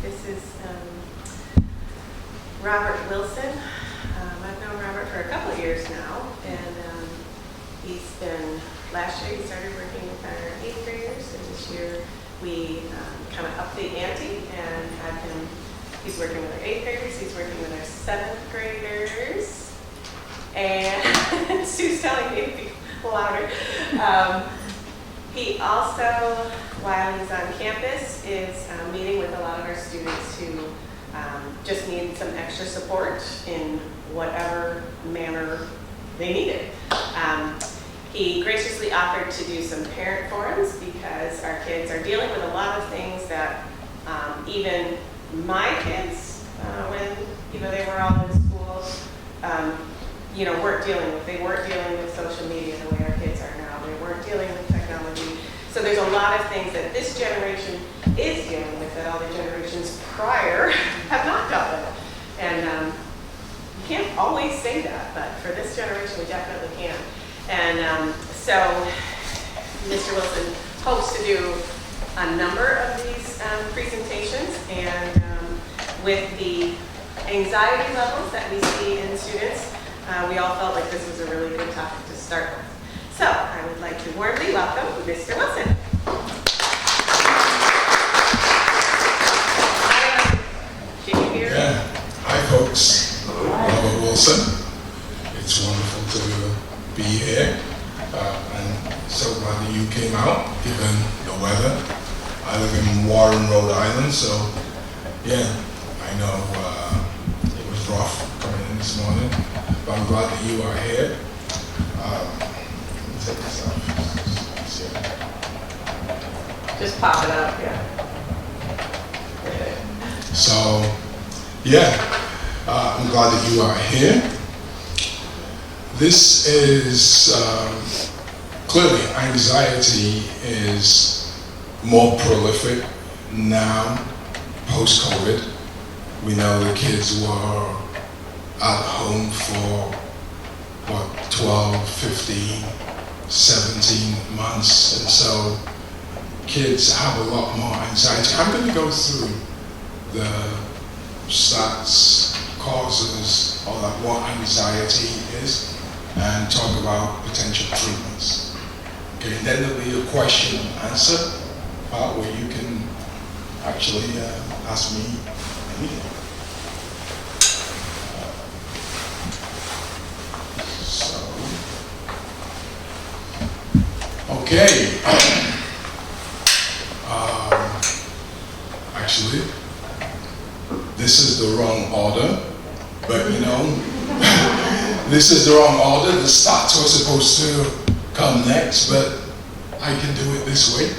This is Robert Wilson. I've known Robert for a couple of years now, and last year he started working with our 8th graders, and this year we kind of upped the ante and had him, he's working with our 8th graders, he's working with our 7th graders, and Sue's telling me to be louder. He also, while he's on campus, is meeting with a lot of our students who just need some extra support in whatever manner they need it. He graciously offered to do some parent forums because our kids are dealing with a lot of things that even my kids, when they were all in school, weren't dealing with. They weren't dealing with social media the way our kids are now. They weren't dealing with technology. So there's a lot of things that this generation is dealing with that all the generations prior have not dealt with. And you can't always say that, but for this generation, we definitely can. And so Mr. Wilson hopes to do a number of these presentations, and with the anxiety levels that we see in students, we all felt like this was a really good topic to start with. So I would like to warmly welcome Mr. Wilson. Yeah. Hi folks, Robert Wilson. It's wonderful to be here, and so glad that you came out given the weather. I live in Warren, Rhode Island, so yeah, I know it was rough coming in this morning, but I'm glad that you are here. Take this off. Just pop it up, yeah. So, yeah, I'm glad that you are here. This is clearly anxiety is more prolific now, post-COVID. We know the kids were at home for 12, 15, 17 months, and so kids have a lot more anxiety. I'm going to go through the stats, causes, all that, what anxiety is, and talk about potential treatments. Okay, and then there'll be a question and answer part where you can actually ask me anything. Okay. Actually, this is the wrong order, but this is the wrong order. The stats were supposed to come next, but I can do it this way.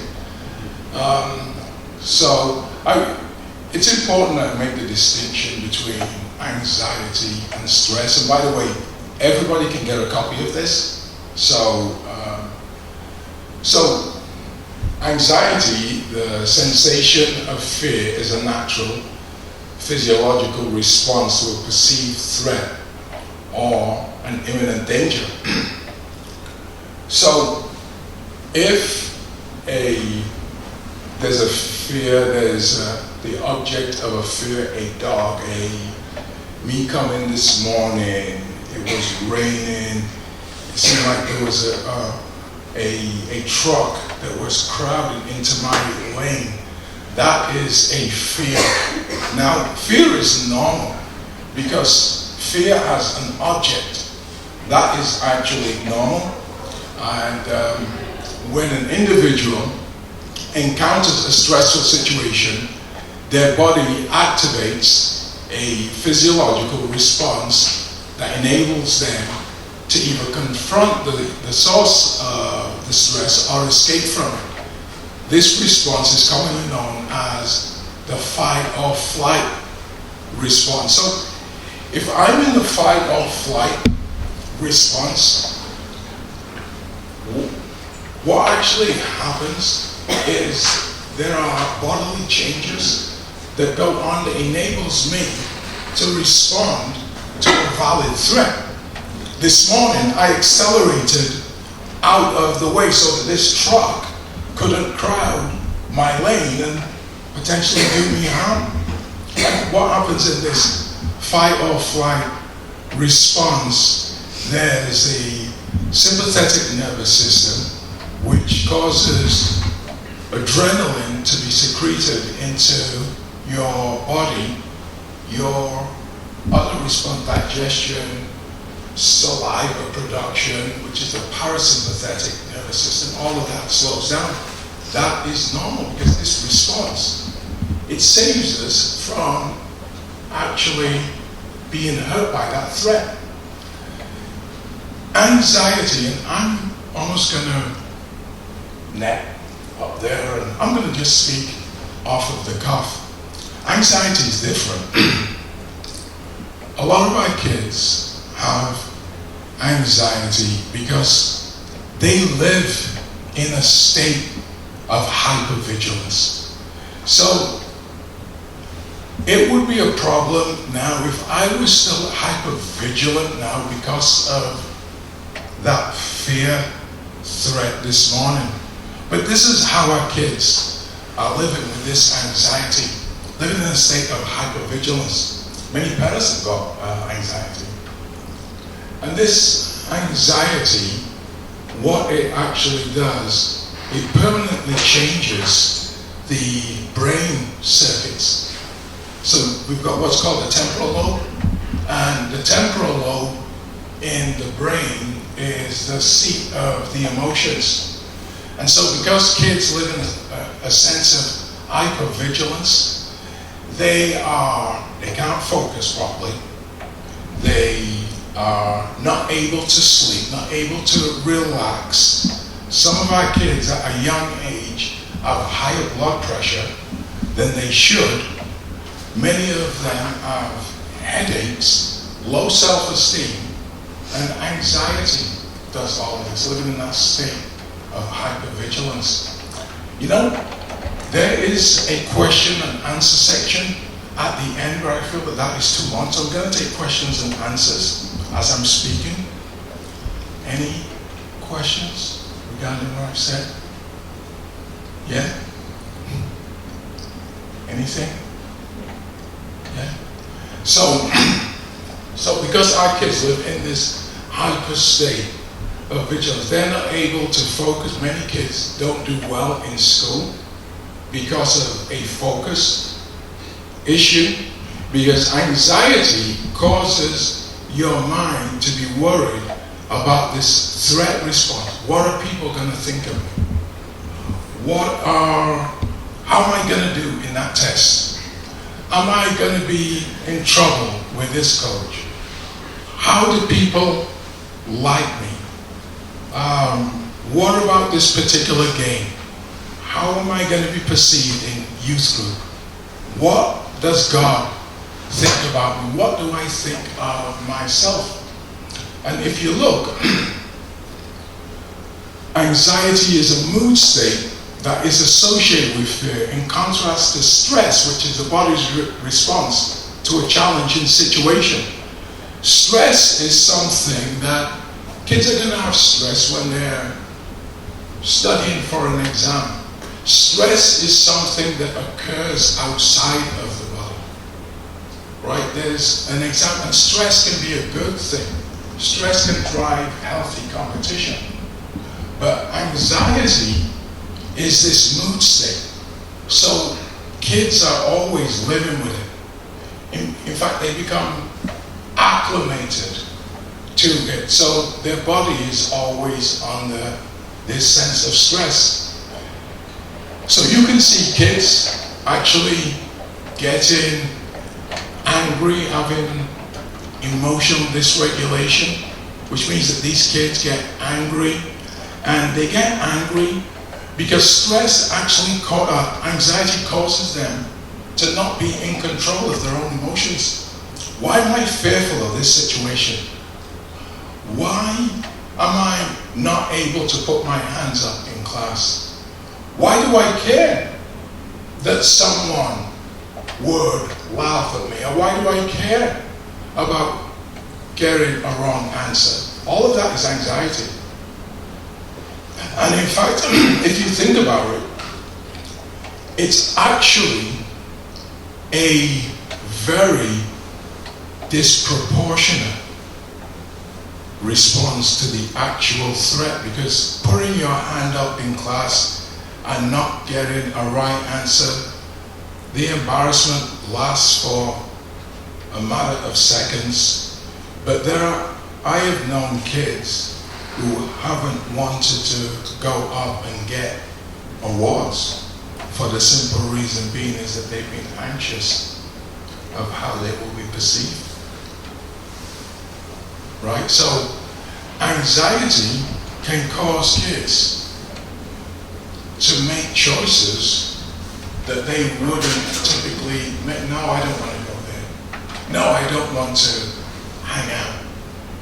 It's important that I make the distinction between anxiety and stress. And by the way, everybody can get a copy of this. So anxiety, the sensation of fear, is a natural physiological response to a perceived threat or an imminent danger. So if there's a fear, there's the object of a fear, a dog, me coming this morning, it was raining, it seemed like there was a truck that was crowded into my lane. That is a fear. Now, fear is normal because fear as an object, that is actually normal. And when an individual encounters a stressful situation, their body activates a physiological response that enables them to either confront the source of the stress or escape from it. This response is commonly known as the fight or flight response. So if I'm in the fight or flight response, what actually happens is there are bodily changes that go on that enables me to respond to a valid threat. This morning, I accelerated out of the way so that this truck couldn't crowd my lane and potentially do me harm. what happens in this fight or flight response, there's a sympathetic nervous system which causes adrenaline to be secreted into your body, your other response, digestion, saliva production, which is the parasympathetic nervous system, all of that slows down. That is normal because this response, it saves us from actually being hurt by that threat. Anxiety, and I'm almost going to net up there, and I'm going to just speak off of the cuff. Anxiety is different. A lot of our kids have anxiety because they live in a state of hypervigilance. So it would be a problem now if I was still hypervigilant now because of that fear threat this morning. But this is how our kids are living with this anxiety, living in a state of hypervigilance. Many parents have got anxiety. And this anxiety, what it actually does, it permanently changes the brain circuits. So we've got what's called the temporal lobe, and the temporal lobe in the brain is the seat of the emotions. And so because kids live in a sense of hypervigilance, they can't focus properly. They are not able to sleep, not able to relax. Some of our kids at a young age have higher blood pressure than they should. Many of them have headaches, low self-esteem, and anxiety does all of this, living in that state of hypervigilance. You know, there is a question and answer section at the end where I feel that that is too long, so I'm going to take questions and answers as I'm speaking. Any questions regarding what I've said? Yeah? Anything? Yeah? So because our kids live in this hyper state of vigilance, they're not able to focus. Many kids don't do well in school because of a focus issue, because anxiety causes your mind to be worried about this threat response. What are people going to think of me? How am I going to do in that test? Am I going to be in trouble with this coach? How do people like me? What about this particular game? How am I going to be perceived in youth group? What does God think about me? What do I think of myself? And if you look, anxiety is a mood state that is associated with fear, in contrast to stress, which is the body's response to a challenging situation. Stress is something that kids are going to have stress when they're studying for an exam. Stress is something that occurs outside of the body. Right? There's an exam, and stress can be a good thing. Stress can drive healthy competition. But anxiety is this mood state. So kids are always living with it. In fact, they become acclimated to it. So their body is always under this sense of stress. So you can see kids actually getting angry, having emotional dysregulation, which means that these kids get angry, and they get angry because stress actually, anxiety causes them to not be in control of their own emotions. Why am I fearful of this situation? Why am I not able to put my hands up in class? Why do I care that someone would laugh at me? Or why do I care about getting a wrong answer? All of that is anxiety. And in fact, if you think about it, it's actually a very disproportionate response to the actual threat, because putting your hand up in class and not getting a right answer, the embarrassment lasts for a matter of seconds. But I have known kids who haven't wanted to go up and get awards for the simple reason being is that they've been anxious of how they will be perceived. Right? So anxiety can cause kids to make choices that they wouldn't typically make. No, I don't want to go there. No, I don't want to hang out.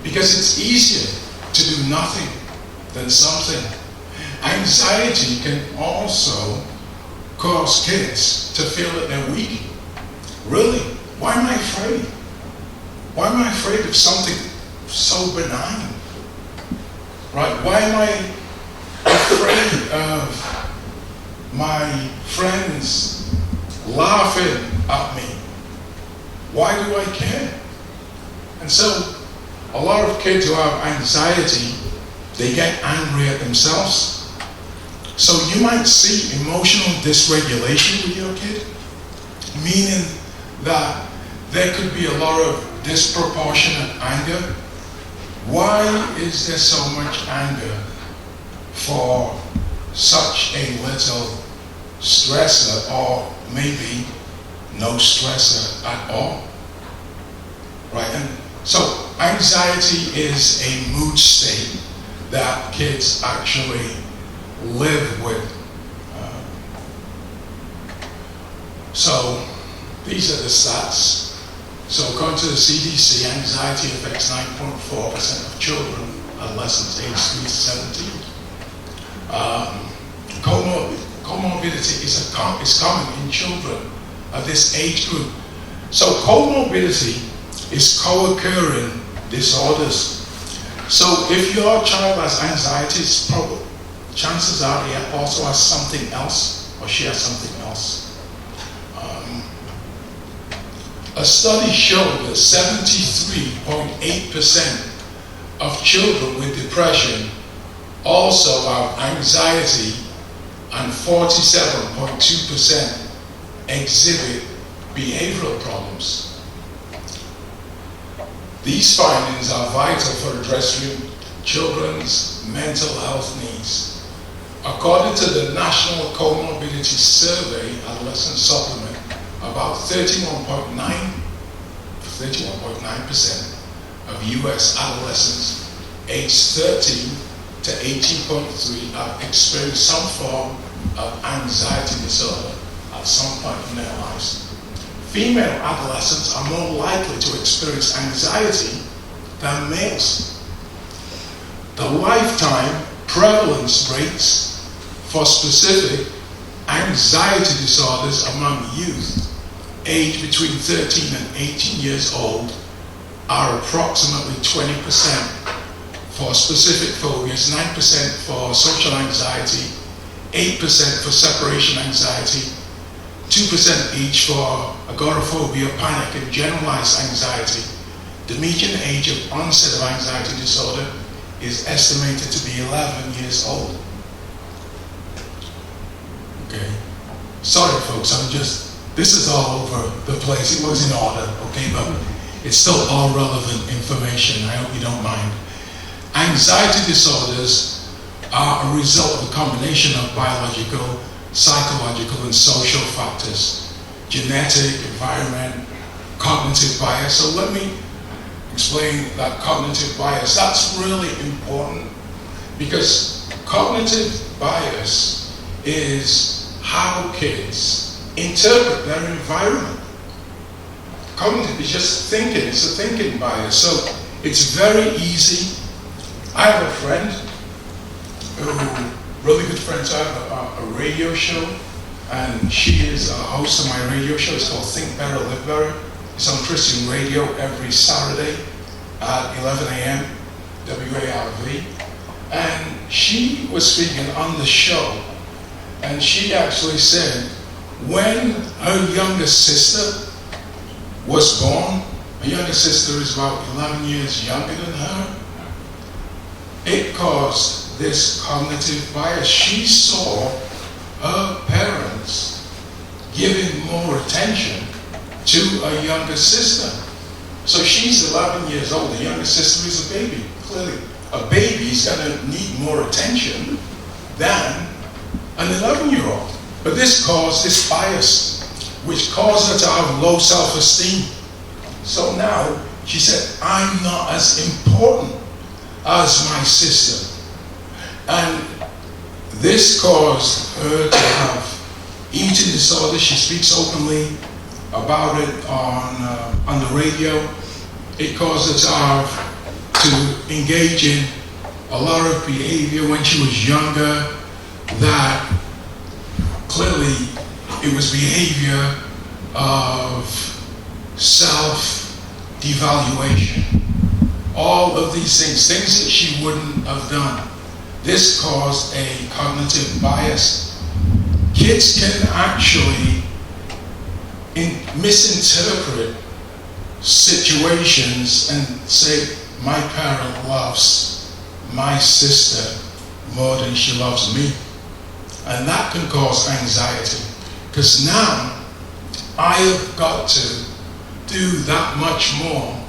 Because it's easier to do nothing than something. Anxiety can also cause kids to feel that they're weak. Really? Why am I afraid? Why am I afraid of something so benign? Right? Why am I afraid of my friends laughing at me? Why do I care? And so a lot of kids who have anxiety, they get angry at themselves. So you might see emotional dysregulation with your kid, meaning that there could be a lot of disproportionate anger. Why is there so much anger for such a little stressor, or maybe no stressor at all? Right? And so anxiety is a mood state that kids actually live with. So these are the stats. So according to the CDC, anxiety affects 9.4% of children, adolescents aged 3 to 17. Comorbidity is common in children of this age group. So comorbidity is co-occurring disorders. So if your child has anxiety, chances are he also has something else, or she has something else. A study showed that 73.8% of children with depression also have anxiety, and 47.2% exhibit behavioral problems. These findings are vital for addressing children's mental health needs. According to the National Comorbidity Survey Adolescent Supplement, about 31.9% of US adolescents aged 13 to 18.3 have experienced some form of anxiety disorder at some point in their lives. Female adolescents are more likely to experience anxiety than males. The lifetime prevalence rates for specific anxiety disorders among youth aged between 13 and 18 years old are approximately 20% for specific phobias, 9% for social anxiety, 8% for separation anxiety, 2% each for agoraphobia, panic, and generalized anxiety. The median age of onset of anxiety disorder is estimated to be 11 years old. Okay. Sorry folks, this is all over the place. It was in order, okay, but it's still all relevant information. I hope you don't mind. Anxiety disorders are a result of a combination of biological, psychological, and social factors, genetic, environment, cognitive bias. So let me explain that cognitive bias. That's really important, because cognitive bias is how kids interpret their environment. Cognitive is just thinking, it's a thinking bias. So it's very easy. I have a friend really good friends. I have a radio show, and she is a host of my radio show. It's called Think Better, Live Better. It's on Christian radio every Saturday at 11 a.m. WARV. And she was speaking on the show, and she actually said, when her younger sister was born, her younger sister is about 11 years younger than her, it caused this cognitive bias. She saw her parents giving more attention to a younger sister. So she's 11 years old, the younger sister is a baby. Clearly, a baby's gonna need more attention than an 11-year-old. But this caused this bias, which caused her to have low self-esteem. So now, she said, I'm not as important as my sister. And this caused her to have eating disorder. She speaks openly about it on the radio. It caused her to engage in a lot of behavior when she was younger that clearly it was behavior of self-devaluation. All of these things that she wouldn't have done. This caused a cognitive bias. Kids can actually misinterpret situations and say, my parent loves my sister more than she loves me. And that can cause anxiety. Because now, I have got to do that much more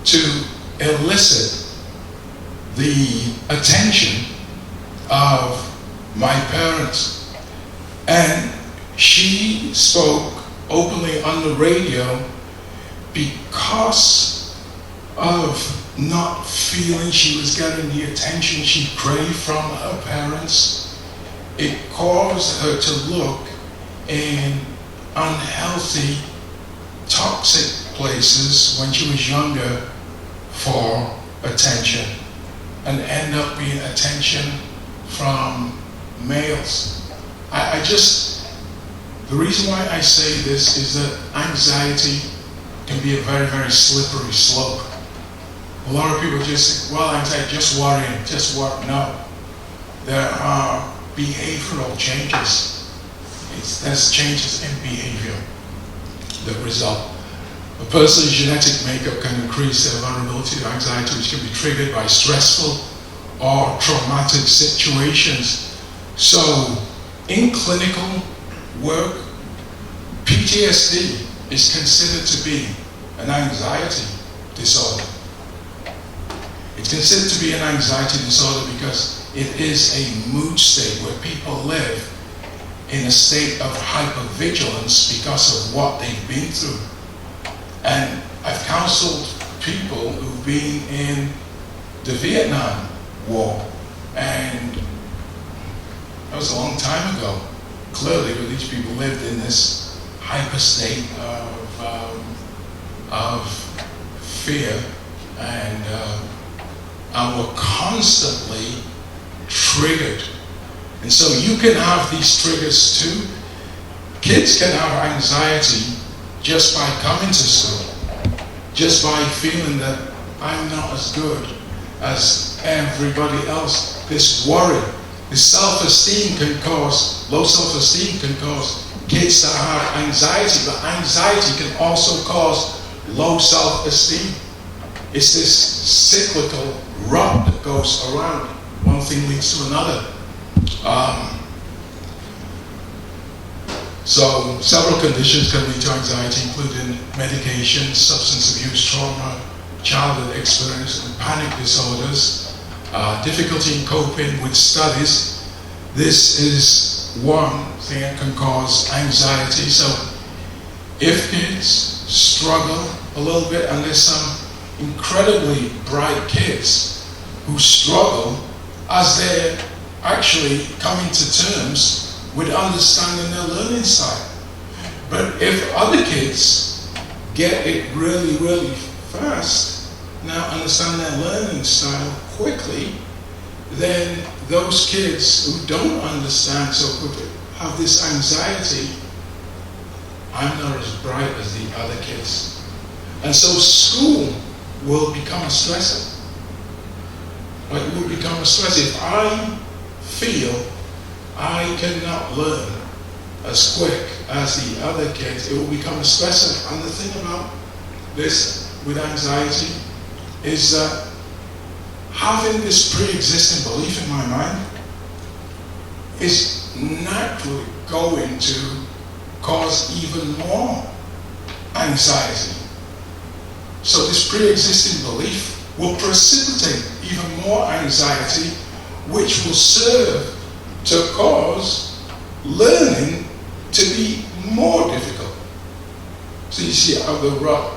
to elicit the attention of my parents. And she spoke openly on the radio because of not feeling she was getting the attention she craved from her parents. It caused her to look in unhealthy, toxic places when she was younger for attention and end up being attention from males. The reason why I say this is that anxiety can be a very, very slippery slope. A lot of people just say, well, anxiety, just worrying, No. There are behavioral changes. There's changes in behavior that result. A person's genetic makeup can increase their vulnerability to anxiety, which can be triggered by stressful or traumatic situations. So, in clinical work, PTSD is considered to be an anxiety disorder. It's considered to be an anxiety disorder because it is a mood state where people live in a state of hypervigilance because of what they've been through. And I've counseled people who've been in the Vietnam War, and that was a long time ago. Clearly, where these people lived in this hyper state of fear and were constantly triggered. And so you can have these triggers too. Kids can have anxiety just by coming to school, just by feeling that I'm not as good as everybody else. This worry, this self-esteem can cause, low self-esteem can cause kids to have anxiety, but anxiety can also cause low self-esteem. It's this cyclical rut that goes around. One thing leads to another. So several conditions can lead to anxiety, including medication, substance abuse, trauma, childhood experience, and panic disorders, difficulty in coping with studies. This is one thing that can cause anxiety. So if kids struggle a little bit, and there's some incredibly bright kids who struggle as they're actually coming to terms with understanding their learning style. But if other kids get it really, really fast, now understand their learning style quickly, then those kids who don't understand so quickly have this anxiety, I'm not as bright as the other kids. And so school will become a stressor. It will become a stressor. If I feel I cannot learn as quick as the other kids, it will become a stressor. And the thing about this with anxiety is that having this pre-existing belief in my mind is naturally going to cause even more anxiety. So this pre-existing belief will precipitate even more anxiety, which will serve to cause learning to be more difficult. So you see how the rut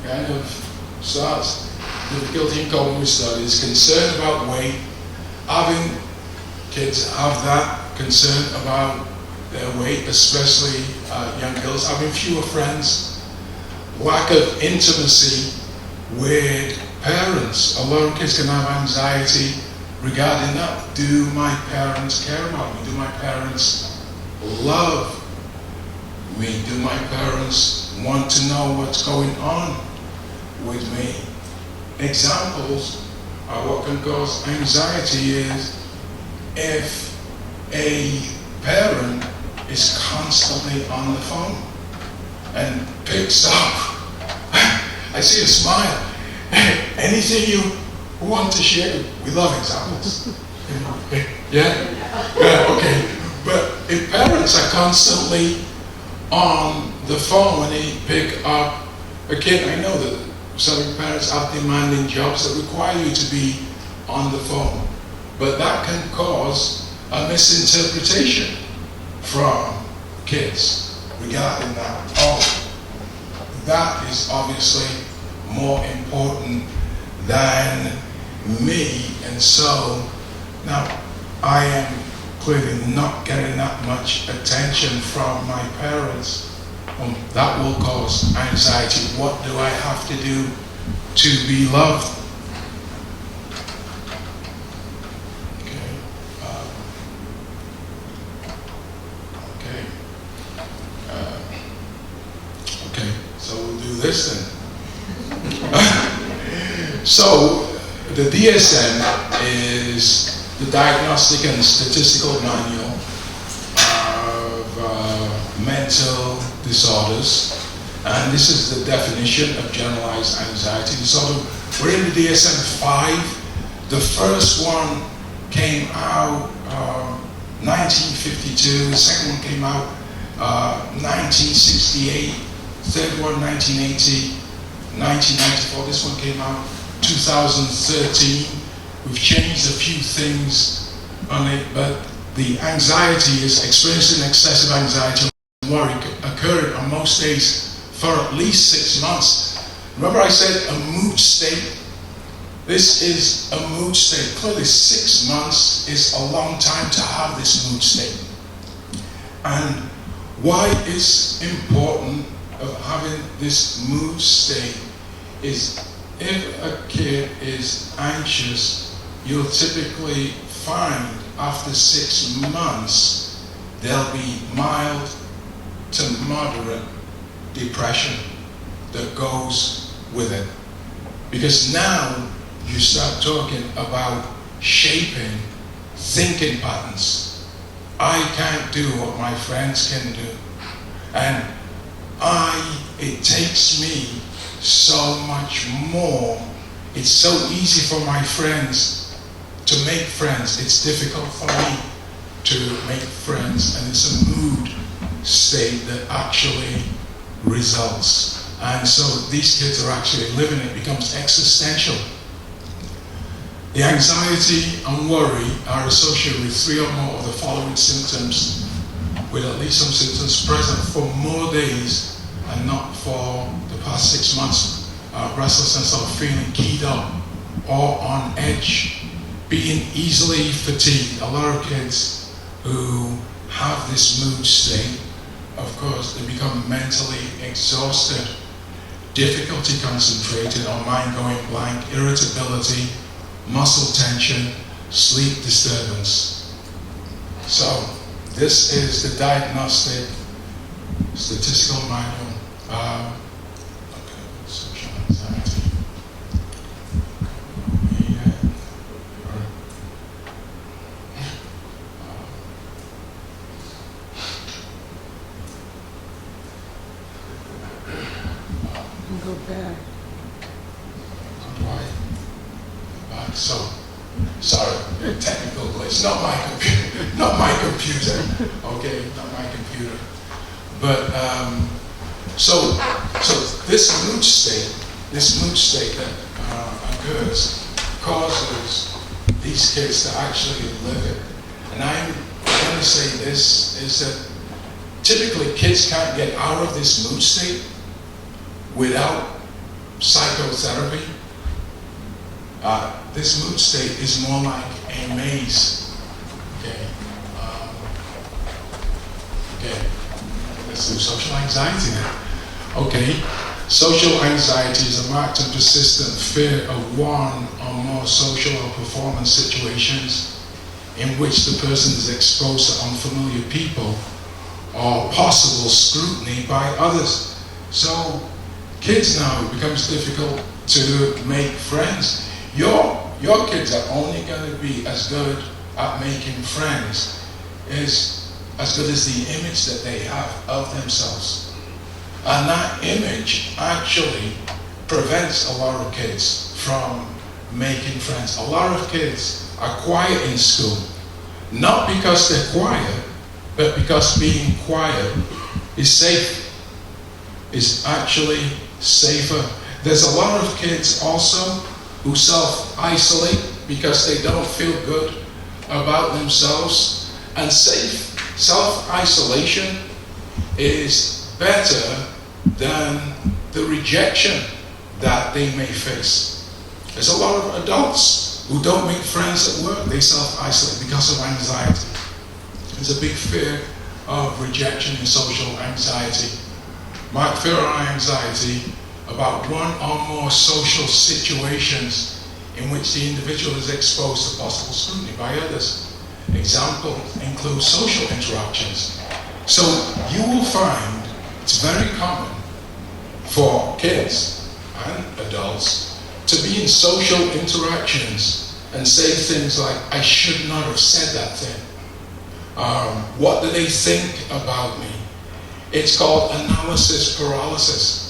kind of starts. Difficulty in coping with studies, concern about weight, having kids have that concern about their weight, especially young girls, having fewer friends, lack of intimacy with parents. A lot of kids can have anxiety regarding that. Do my parents care about me? Do my parents love me? Do my parents want to know what's going on with me? Examples of what can cause anxiety is if a parent is constantly on the phone and picks up. I see a smile. Anything you want to share? We love examples. Yeah, okay. But if parents are constantly on the phone when they pick up a kid, I know that some parents have demanding jobs that require you to be on the phone, but that can cause a misinterpretation from kids regarding that. Oh, that is obviously more important than me, and so now I am clearly not getting that much attention from my parents. That will cause anxiety. What do I have to do to be loved? Okay, so we'll do this then. So the DSM is the Diagnostic and Statistical Manual of Mental Disorders, and this is the definition of generalized anxiety disorder. We're in the DSM-5. The first one came out 1952, the second one came out 1968, third one 1980, 1994, this one came out 2013. We've changed a few things on it, but the anxiety is experiencing excessive anxiety and worry occurred on most days for at least 6 months. Remember I said a mood state? This is a mood state. Clearly 6 months is a long time to have this mood state. And why it's important of having this mood state is if a kid is anxious, you'll typically find after 6 months there'll be mild to moderate depression that goes with it. Because now you start talking about shaping thinking patterns. I can't do what my friends can do. And it takes me so much more. It's so easy for my friends to make friends. It's difficult for me to make friends. And it's a mood state that actually results. And so these kids are actually living it. It becomes existential. The anxiety and worry are associated with 3 or more of the following symptoms, with at least some symptoms present for more days and not for the past 6 months. Restlessness or feeling keyed up or on edge, being easily fatigued. A lot of kids who have this mood state, of course, they become mentally exhausted, difficulty concentrating or mind going blank, irritability, muscle tension, sleep disturbance. So this is the Diagnostic Statistical Manual. Social anxiety. go back. Right. So, sorry, technical glitch. Not my computer. Not my computer. Okay, not my computer. But so this mood state that occurs causes these kids to actually live it. And I'm going to say this is that typically kids can't get out of this mood state without psychotherapy. This mood state is more like a maze. Okay. Let's do social anxiety now. Okay. Social anxiety is a marked and persistent fear of one or more social or performance situations in which the person is exposed to unfamiliar people or possible scrutiny by others. So kids now, it becomes difficult to make friends. Your kids are only going to be as good at making friends as good as the image that they have of themselves. And that image actually prevents a lot of kids from making friends. A lot of kids are quiet in school, not because they're quiet, but because being quiet is safe, is actually safer. There's a lot of kids also who self-isolate because they don't feel good about themselves. And self-isolation is better than the rejection that they may face. There's a lot of adults who don't make friends at work. They self-isolate because of anxiety. There's a big fear of rejection and social anxiety. Marked fear or anxiety about one or more social situations in which the individual is exposed to possible scrutiny by others. Examples include social interactions. So you will find it's very common for kids and adults to be in social interactions and say things like, I should not have said that thing. What do they think about me? It's called analysis paralysis.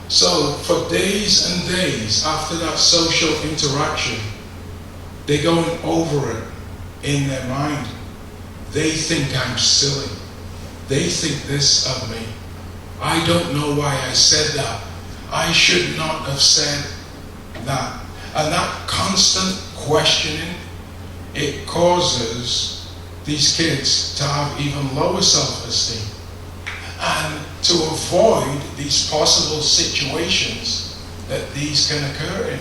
So for days and days after that social interaction, they're going over it in their mind. They think I'm silly. They think this of me. I don't know why I said that. I should not have said that. And that constant questioning, it causes these kids to have even lower self-esteem. And to avoid these possible situations that these can occur in.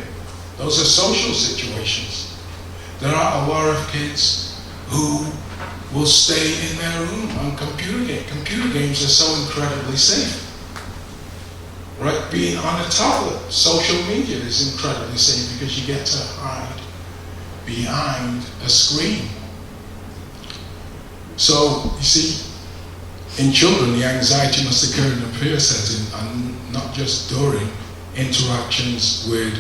Those are social situations. There are a lot of kids who will stay in their room on computer games. Computer games are so incredibly safe. Right? Being on a tablet, social media is incredibly safe because you get to hide behind a screen. So, you see, in children, the anxiety must occur in a peer setting and not just during interactions with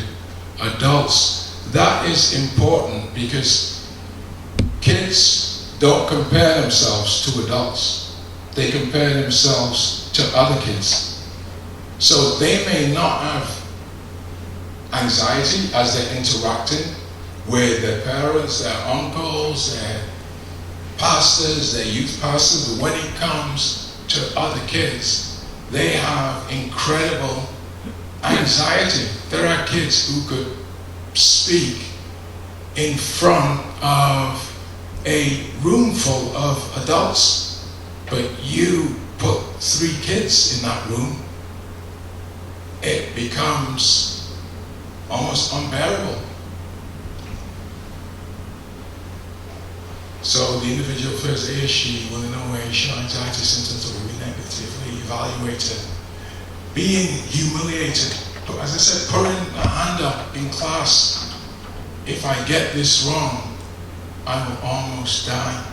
adults. That is important because kids don't compare themselves to adults. They compare themselves to other kids. So they may not have anxiety as they're interacting with their parents, their uncles, their pastors, their youth pastors, but when it comes to other kids, they have incredible anxiety. There are kids who could speak in front of a room full of adults, but you put 3 kids in that room, it becomes almost unbearable. So the individual feels he or she will in no way show anxiety symptoms or will be negatively evaluated. Being humiliated. As I said, putting a hand up in class. If I get this wrong, I will almost die.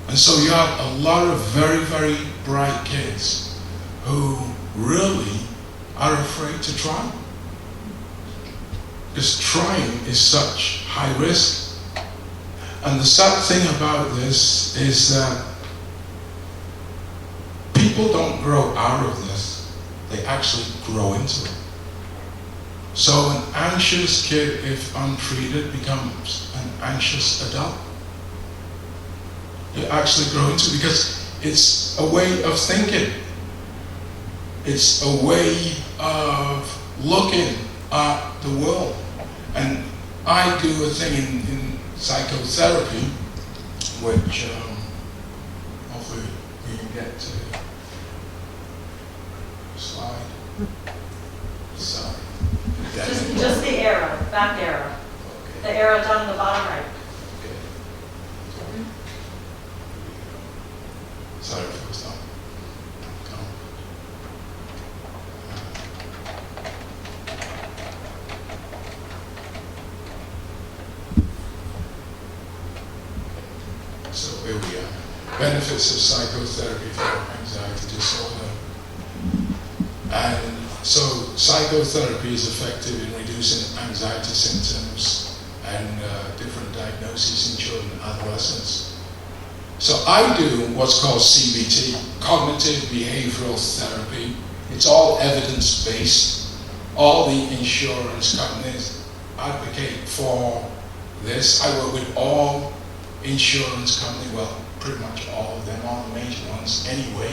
And so you have a lot of very, very bright kids who really are afraid to try. Because trying is such high risk. And the sad thing about this is that people don't grow out of this. They actually grow into it. So an anxious kid, if untreated, becomes an anxious adult. You actually grow into it because it's a way of thinking. It's a way of looking at the world. And I do a thing in psychotherapy, which hopefully we can get to the slide. Sorry. Just the arrow, back arrow. Okay. The arrow down in the bottom right. Okay. Sorry if it was not. So here we are. Benefits of psychotherapy for anxiety disorder. And so psychotherapy is effective in reducing anxiety symptoms and different diagnoses in children and adolescents. So I do what's called CBT, cognitive behavioral therapy. It's all evidence-based. All the insurance companies advocate for this. I work with all insurance companies, well, pretty much all of them, all the major ones anyway.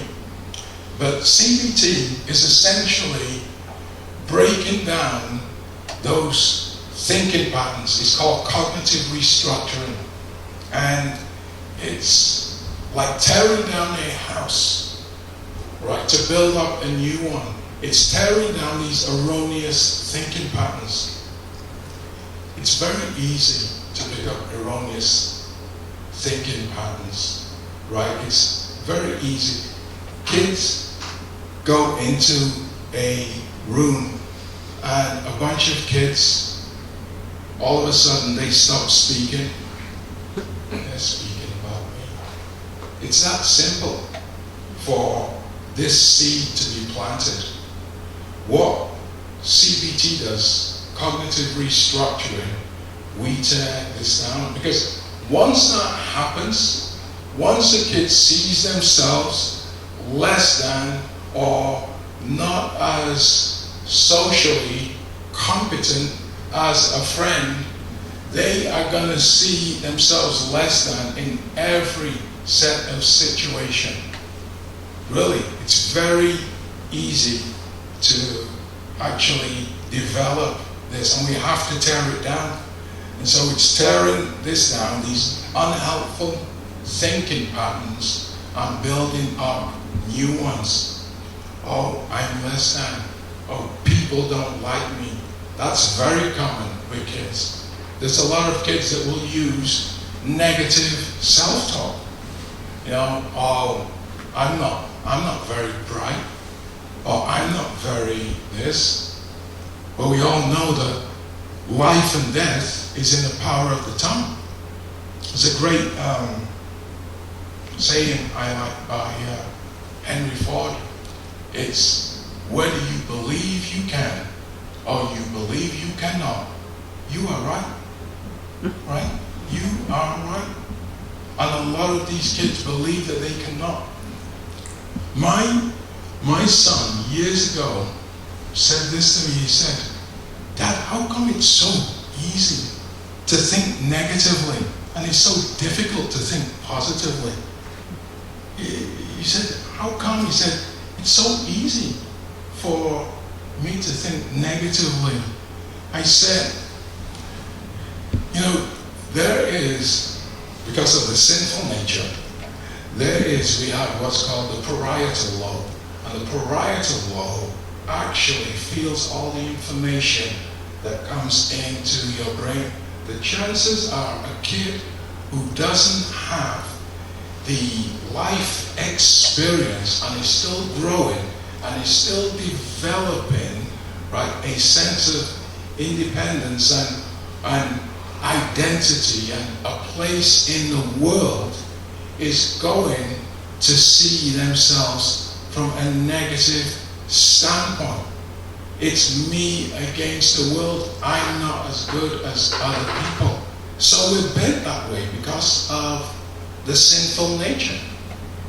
But CBT is essentially breaking down those thinking patterns. It's called cognitive restructuring. And it's like tearing down a house, right, to build up a new one. It's tearing down these erroneous thinking patterns. It's very easy to pick up erroneous thinking patterns, right? It's very easy. Kids go into a room and a bunch of kids, all of a sudden they stop speaking. They're speaking about me. It's that simple for this seed to be planted. What CBT does, cognitive restructuring, we tear this down, because once that happens, once a kid sees themselves less than or not as socially competent as a friend, they are going to see themselves less than in every set of situation. Really, it's very easy to actually develop this, and we have to tear it down. And so it's tearing this down, these unhelpful thinking patterns, and building up new ones. Oh, I'm less than. Oh, people don't like me. That's very common with kids. There's a lot of kids that will use negative self-talk. You know, oh, I'm not very bright. Oh, I'm not very this. But we all know that life and death is in the power of the tongue. There's a great saying I like by Henry Ford. It's, whether you believe you can or you believe you cannot, you are right. Right? You are right. And a lot of these kids believe that they cannot. My son, years ago, said this to me. He said, Dad, how come it's so easy to think negatively and it's so difficult to think positively? He said, how come? He said, it's so easy for me to think negatively. I said, you know, there is, because of the sinful nature, we have what's called the parietal lobe. And the parietal lobe actually feels all the information that comes into your brain. The chances are a kid who doesn't have the life experience and is still growing and is still developing, right, a sense of independence and identity and a place in the world is going to see themselves from a negative standpoint. It's me against the world. I'm not as good as other people. So we're bent that way because of the sinful nature.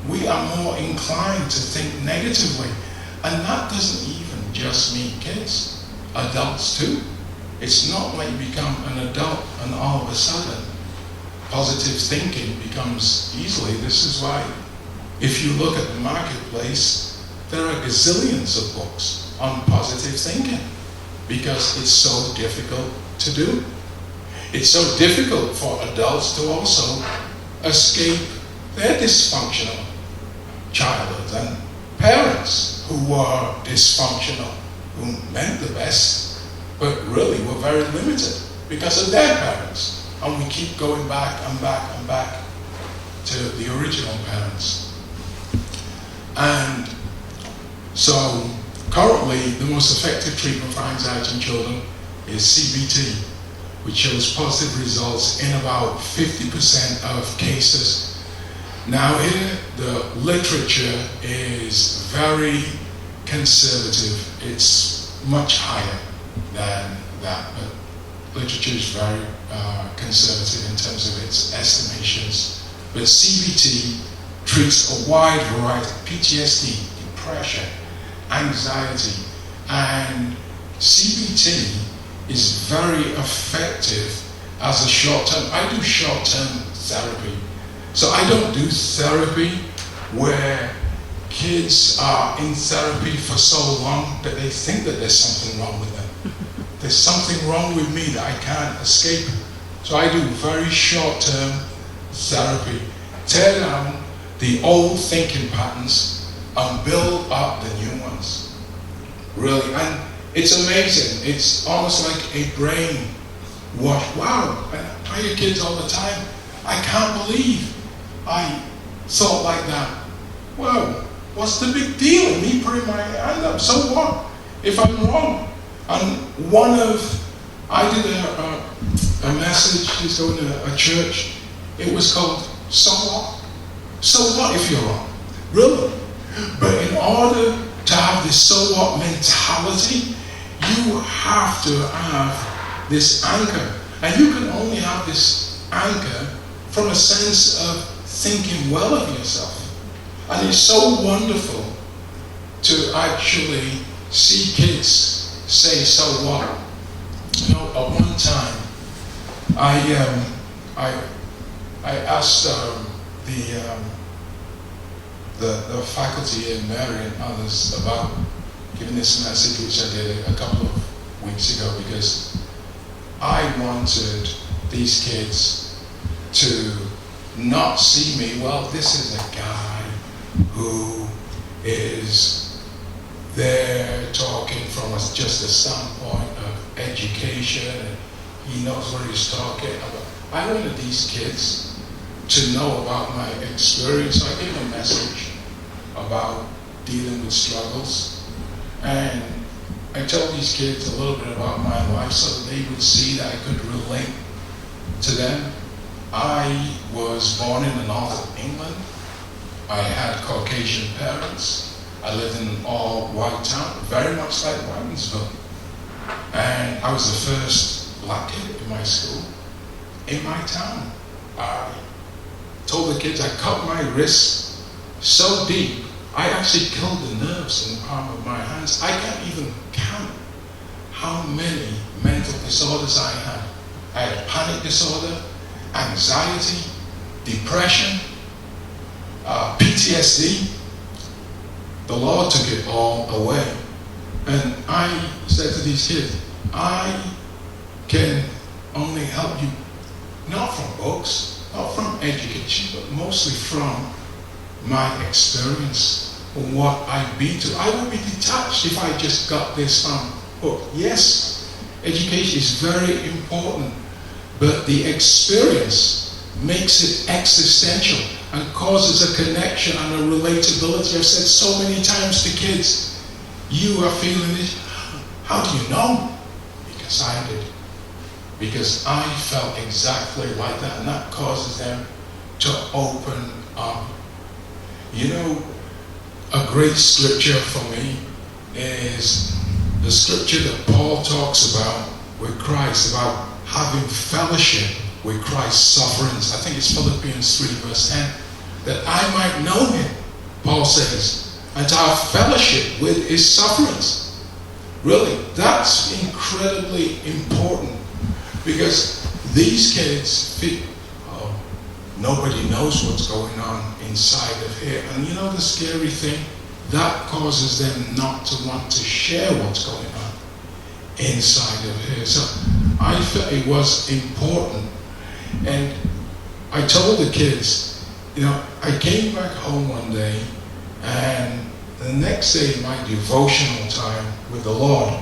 We are more inclined to think negatively. And that doesn't even just mean kids. adults too. It's not like you become an adult and all of a sudden positive thinking becomes easily. This is why if you look at the marketplace, there are gazillions of books on positive thinking because it's so difficult to do. It's so difficult for adults to also escape their dysfunctional childhood, and parents who are dysfunctional, who meant the best, but really were very limited because of their parents. And we keep going back and back and back to the original parents. And so currently the most effective treatment for anxiety in children is CBT, which shows positive results in about 50% of cases. Now here, the literature is very conservative. It's much higher than that, but literature is very conservative in terms of its estimations. But CBT treats a wide variety of PTSD, depression, anxiety, and CBT is very effective as a short-term. I do short-term therapy. So I don't do therapy where kids are in therapy for so long that they think that there's something wrong with them. There's something wrong with me that I can't escape. So I do very short-term therapy. Tear down the old thinking patterns and build up the new ones. Really. And it's amazing. It's almost like a brain wash. Wow, I hear kids all the time. I can't believe I thought like that. Well, what's the big deal? Me putting my hand up. So what if I'm wrong? And I did a message, he's going to a church. It was called, So What? So what if you're wrong? Really? But in order to have this so what mentality, you have to have this anchor. And you can only have this anchor from a sense of thinking well of yourself. And it's so wonderful to actually see kids say, so what? You know, at one time, I asked the faculty and Mary and others about giving this message, which I did a couple of weeks ago, because I wanted these kids to not see me, well, this is a guy who is there talking from just a standpoint of education, and he knows what he's talking about. I wanted these kids to know about my experience. So I gave them a message about dealing with struggles, and I told these kids a little bit about my life so that they would see that I could relate to them. I was born in the north of England. I had Caucasian parents. I lived in an all-white town, very much like Whitensville. And I was the first black kid in my school, in my town. I told the kids I cut my wrists so deep, I actually killed the nerves in the palm of my hands. I can't even count how many mental disorders I had. I had panic disorder, anxiety, depression, PTSD. The Lord took it all away. And I said to these kids, I can only help you, not from books, not from education, but mostly from my experience, what I've been to. I would be detached if I just got this from book. Yes, education is very important, but the experience makes it existential and causes a connection and a relatability. I've said so many times to kids, you are feeling this. How do you know? Because I did. Because I felt exactly like that, and that causes them to open up. You know, a great scripture for me is the scripture that Paul talks about with Christ, about having fellowship with Christ's sufferings. I think it's Philippians 3 verse 10. That I might know him, Paul says, and to have fellowship with his sufferings. Really, that's incredibly important because these kids feel, oh, nobody knows what's going on inside of here. And you know the scary thing? That causes them not to want to share what's going on inside of here. So I felt it was important. And I told the kids, you know, I came back home one day, and the next day in my devotional time with the Lord,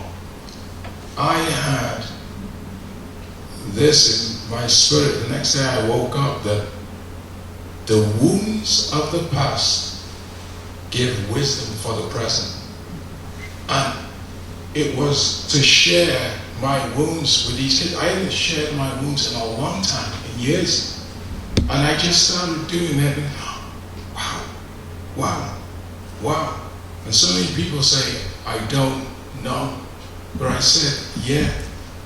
I had this in my spirit. The next day I woke up that the wounds of the past give wisdom for the present. And it was to share my wounds with these kids. I hadn't shared my wounds in a long time, in years. And I just started doing that, and wow. And so many people say, I don't know. But I said, yeah,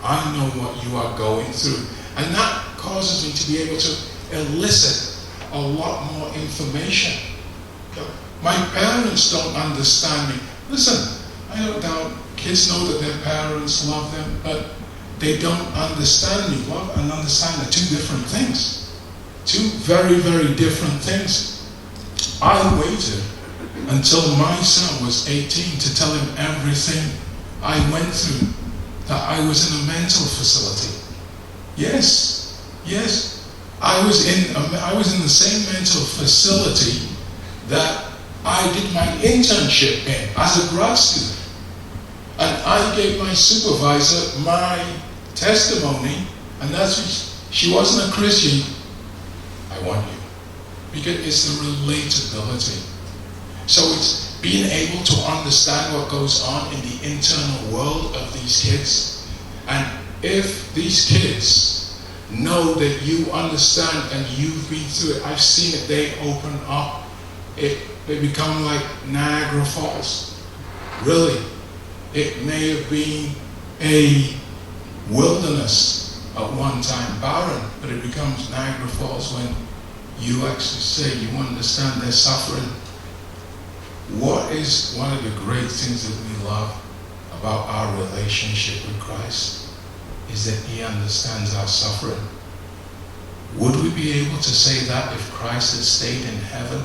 I know what you are going through. And that causes me to be able to elicit a lot more information. My parents don't understand me. Listen, I don't doubt kids know that their parents love them, but they don't understand me. Love and understand are two different things. Two very, very different things. I waited until my son was 18 to tell him everything I went through, that I was in a mental facility. Yes. I was in the same mental facility that I did my internship in as a grad student. And I gave my supervisor my testimony, and that's what she wasn't a Christian. I want you. Because it's the relatability. So it's being able to understand what goes on in the internal world of these kids. And if these kids know that you understand and you've been through it, I've seen it, they open up. They become like Niagara Falls. Really. It may have been a wilderness at one time, barren, but it becomes Niagara Falls when you actually say you understand their suffering. What is one of the great things that we love about our relationship with Christ is that He understands our suffering. Would we be able to say that if Christ had stayed in heaven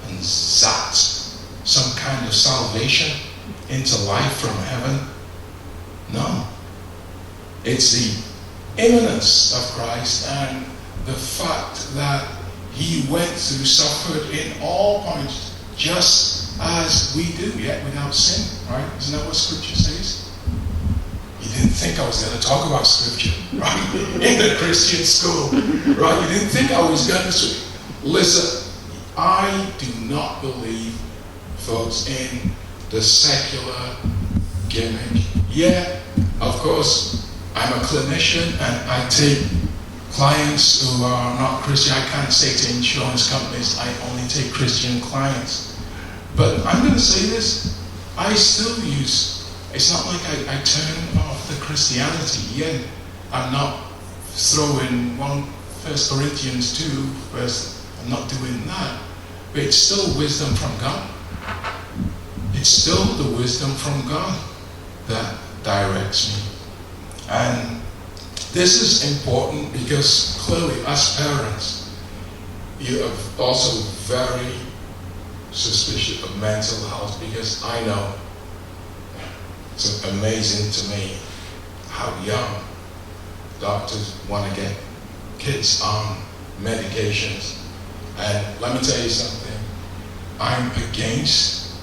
and zapped some kind of salvation into life from heaven? No. It's the immanence of Christ and the fact that He went through, suffered in all points, just as we do, yet without sin, right? Isn't that what Scripture says? You didn't think I was going to talk about Scripture, right? In the Christian school, right? You didn't think I was going to. Listen, I do not believe, folks, in the secular gimmick. Yeah, of course, I'm a clinician and I take clients who are not Christian. I can't say to insurance companies, I only take Christian clients. But I'm going to say this, I still use, it's not like I turn off the Christianity yet. I'm not throwing 1 Corinthians 2 verse, I'm not doing that. But it's still wisdom from God. It's still the wisdom from God that directs me. And this is important because clearly as parents, you are also very suspicious of mental health, because I know it's amazing to me how young doctors want to get kids on medications. And let me tell you something, I'm against,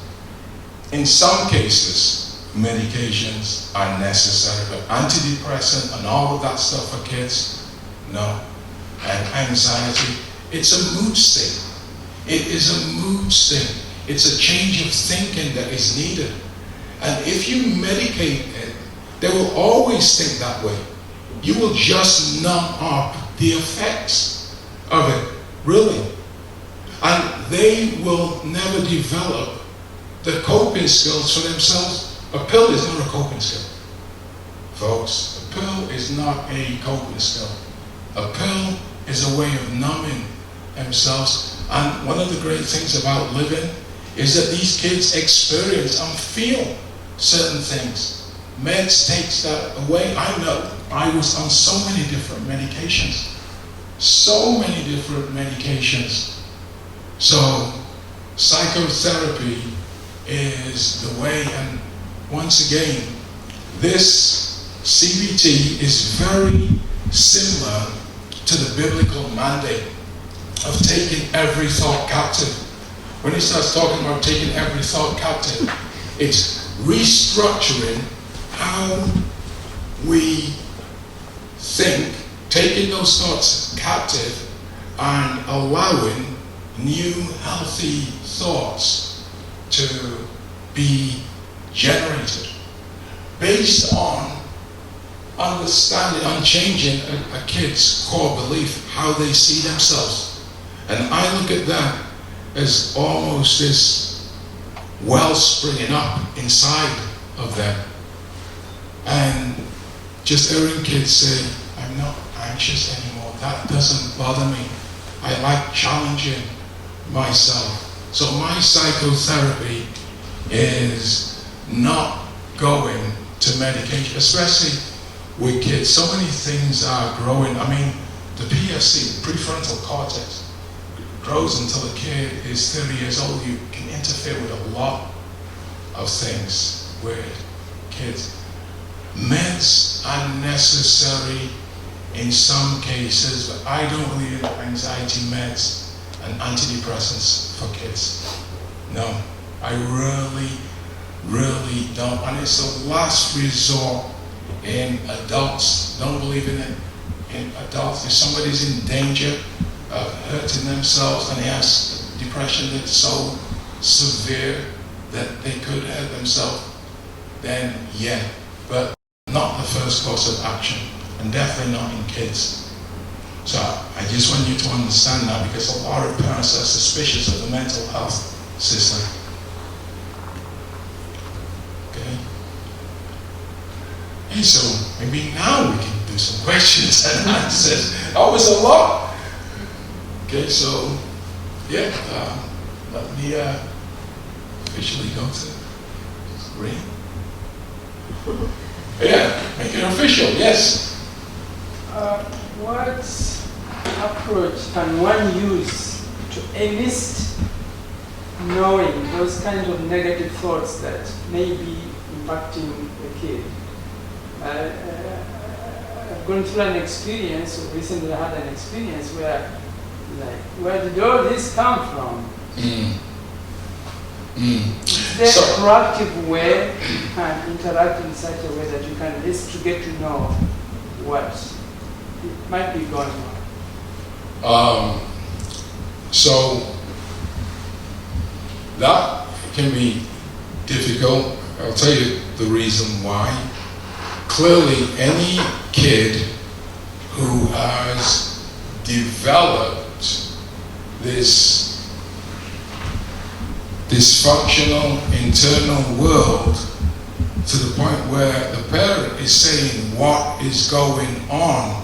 in some cases, medications are necessary, but antidepressant and all of that stuff for kids, no. And anxiety, it's a mood state. It is a mood state. It's a change of thinking that is needed. And if you medicate it, they will always think that way. You will just numb up the effects of it, really. And they will never develop the coping skills for themselves. A pill is not a coping skill. Folks, a pill is not a coping skill. A pill is a way of numbing themselves. And one of the great things about living is that these kids experience and feel certain things. meds takes that away. I know I was on so many different medications. So many different medications. So psychotherapy is the way, and once again, this CBT is very similar to the biblical mandate of taking every thought captive. When he starts talking about taking every thought captive, it's restructuring how we think, taking those thoughts captive and allowing new healthy thoughts to be generated based on understanding, on changing a kid's core belief, how they see themselves. And I look at that as almost this well springing up inside of them. And just hearing kids say, I'm not anxious anymore, that doesn't bother me. I like challenging myself. So my psychotherapy is not going to medication, especially with kids. So many things are growing. I mean, the PFC, prefrontal cortex, grows until a kid is 30 years old. You can interfere with a lot of things with kids. Meds are necessary in some cases, but I don't believe in anxiety meds and antidepressants for kids. No, I really don't. And it's a last resort in adults. Don't believe in it in adults. If somebody's in danger of hurting themselves and they have depression that's so severe that they could hurt themselves, then yeah, but not the first course of action, and definitely not in kids. So I just want you to understand that, because a lot of parents are suspicious of the mental health system. Okay? And so maybe now we can do some questions and answers. Always a lot. Okay, so yeah, let me officially go to screen. Yeah, make it official, yes. What approach can one use to elicit knowing those kinds of negative thoughts that may be impacting the kid? I've gone through an experience, or recently I had an experience where, like, where did all this come from? Is there a proactive way you can interact in such a way that you can at least to get to know what it might be going on? So that can be difficult. I'll tell you the reason why. Clearly, any kid who has developed this dysfunctional internal world to the point where the parent is saying what is going on,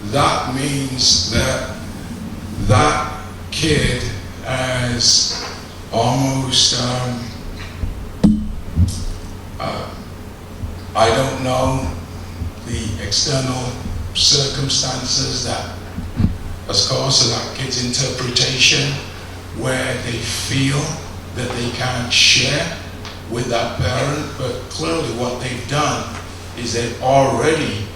that means that that kid has almost, I don't know the external circumstances that has caused that kid's interpretation, where they feel that they can't share with that parent, but clearly what they've done is they've already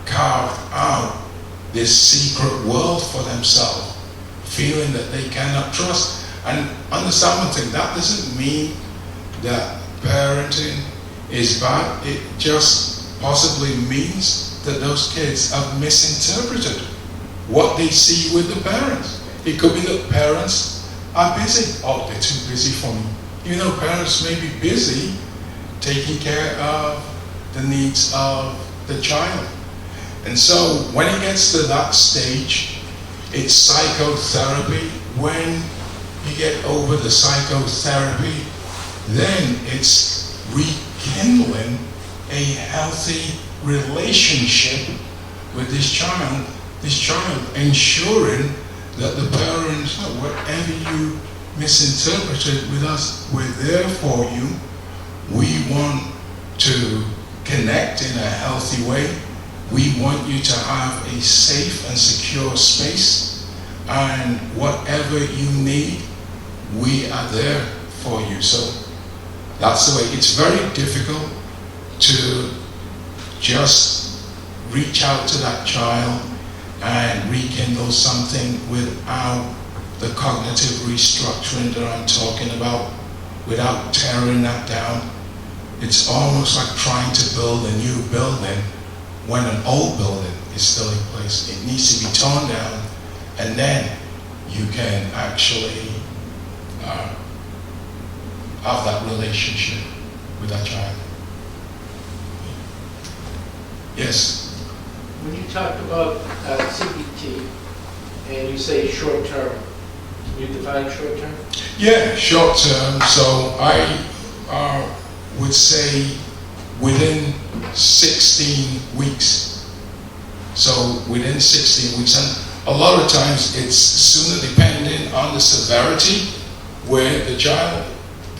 carved out this secret world for themselves, feeling that they cannot trust. And understand one thing, that doesn't mean that parenting is bad. It just possibly means that those kids have misinterpreted what they see with the parents. It could be that parents are busy. Oh, they're too busy for me. Even though parents may be busy taking care of the needs of the child. And so when it gets to that stage, it's psychotherapy. When you get over the psychotherapy, then it's rekindling a healthy relationship with this child ensuring that the parents, whatever you misinterpreted with us, we're there for you. We want to connect in a healthy way. We want you to have a safe and secure space, and whatever you need, we are there for you. So that's the way. It's very difficult to just reach out to that child and rekindle something without the cognitive restructuring that I'm talking about, without tearing that down. It's almost like trying to build a new building when an old building is still in place. It needs to be torn down, and then you can actually have that relationship with that child. Yes? When you talk about CBT and you say short term, can you define short term? Yeah, short term. So I would say within 16 weeks. So within 16 weeks. And a lot of times it's sooner, depending on the severity where the child,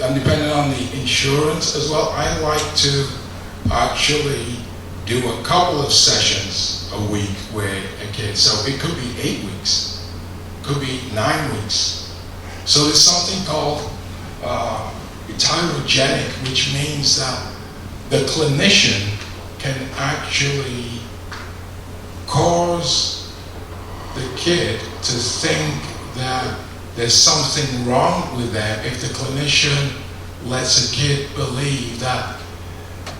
and depending on the insurance as well. I like to actually do a couple of sessions a week with a kid. So it could be 8 weeks, could be 9 weeks. So there's something called heterogenic, which means that the clinician can actually cause the kid to think that there's something wrong with them if the clinician lets a kid believe that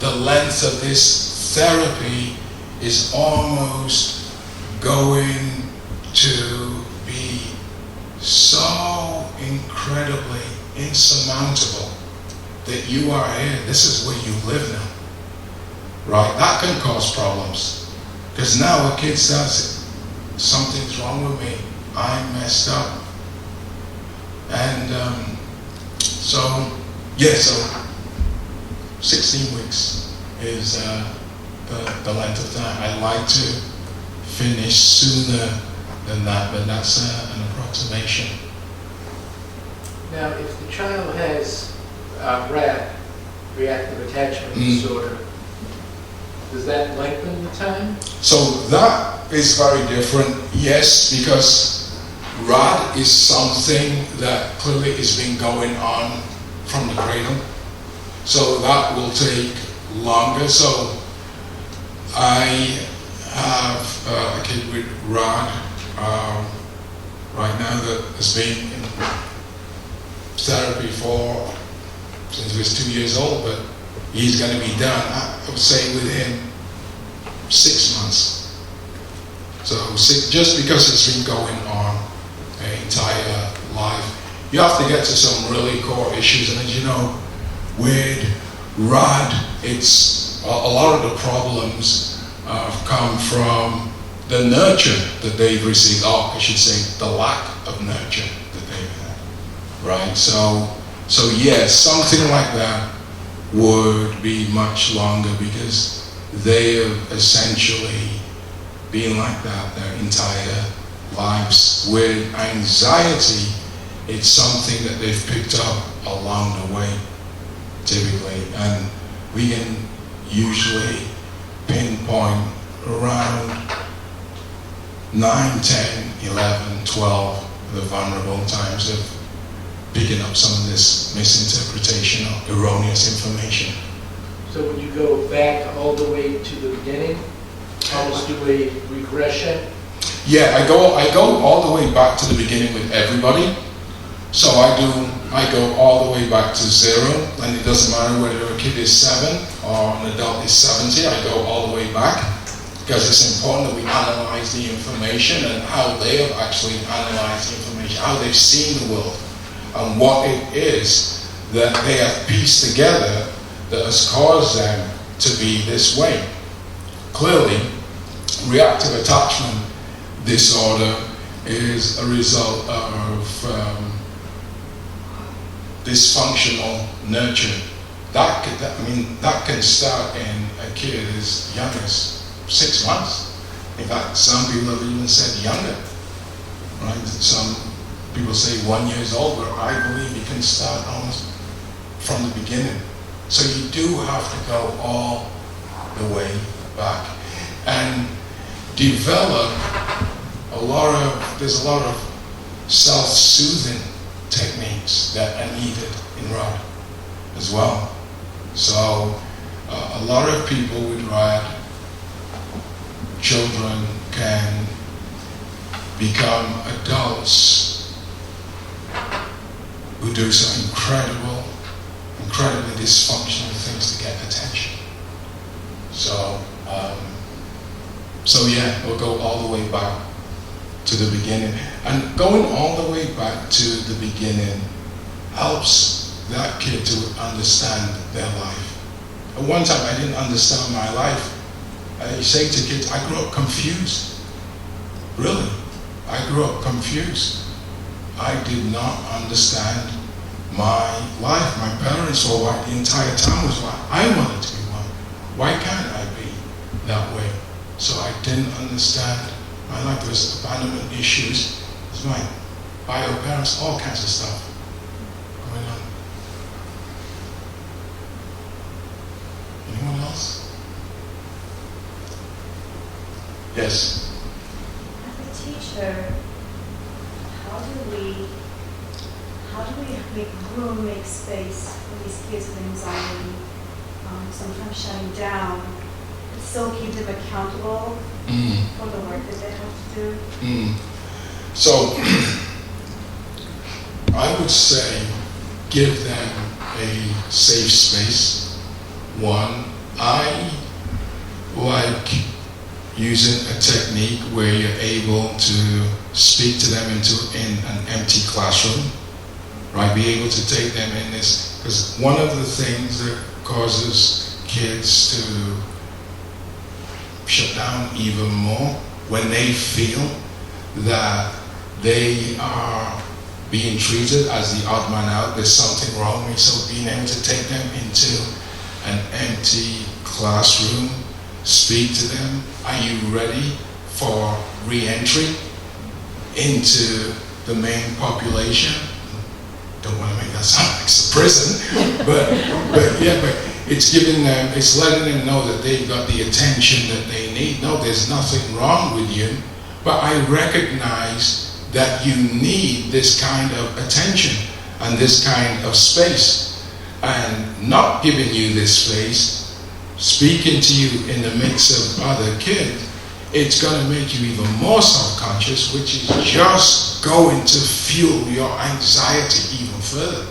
the length of this therapy is almost going to be so incredibly insurmountable that you are here, this is where you live now, right? That can cause problems, because now a kid says, something's wrong with me, I'm messed up. And so 16 weeks is the length of time. I like to finish sooner than that, but that's an approximation. Now, if the child has RAD, reactive attachment disorder, does that lengthen the time? So that is very different, yes, because RAD is something that clearly has been going on from the cradle. So that will take longer. So I have a kid with RAD right now that has been in therapy since he was 2 years old, but he's going to be done, I would say, within 6 months. So just because it's been going on an entire life, you have to get to some really core issues. And as you know, with RAD, it's a lot of the problems come from the nurture that they've received, or I should say the lack of nurture that they've had, right? So yes, something like that would be much longer, because they have essentially been like that their entire lives. With anxiety, it's something that they've picked up along the way, typically, and we can usually pinpoint around 9, 10, 11, 12, the vulnerable times of picking up some of this misinterpretation or erroneous information. So would you go back all the way to the beginning? Almost do a regression? Yeah, I go all the way back to the beginning with everybody. So I go all the way back to 0, and it doesn't matter whether a kid is 7 or an adult is 70, I go all the way back, because it's important that we analyze the information and how they have actually analyzed the information, how they've seen the world, and what it is that they have pieced together that has caused them to be this way. Clearly, reactive attachment disorder is a result of dysfunctional nurture. That can start in a kid as young as 6 months. In fact, some people have even said younger, right? Some people say 1 year old, but I believe it can start almost from the beginning. So you do have to go all the way back and develop there's a lot of self-soothing techniques that are needed in RAD as well. So a lot of people with RAD, children can become adults who do some incredibly dysfunctional things to get attention. So yeah, we'll go all the way back to the beginning. And going all the way back to the beginning helps that kid to understand their life. At one time I didn't understand my life. I say to kids, I grew up confused. Really, I grew up confused. I did not understand my life. My parents were white. The entire town was white. I wanted to be white. Why can't I be that way? So I didn't understand my life. There was abandonment issues. There's my bio parents, all kinds of stuff going on. Anyone else? Yes. As a teacher, how do we make room, make space for these kids with anxiety, sometimes shutting down, but still keep them accountable for the work that they have to do? So I would say give them a safe space. One, I like using a technique where you're able to speak to them in an empty classroom, right? Be able to take them in this, because one of the things that causes kids to shut down even more when they feel that they are being treated as the odd man out, there's something wrong with me. So being able to take them into an empty classroom, speak to them. Are you ready for re-entry into the main population? Don't want to make that sound like it's a prison, but it's giving them, it's letting them know that they've got the attention that they need. No, there's nothing wrong with you, but I recognize that you need this kind of attention and this kind of space. And not giving you this space, speaking to you in the midst of other kids, it's going to make you even more self-conscious, which is just going to fuel your anxiety even further.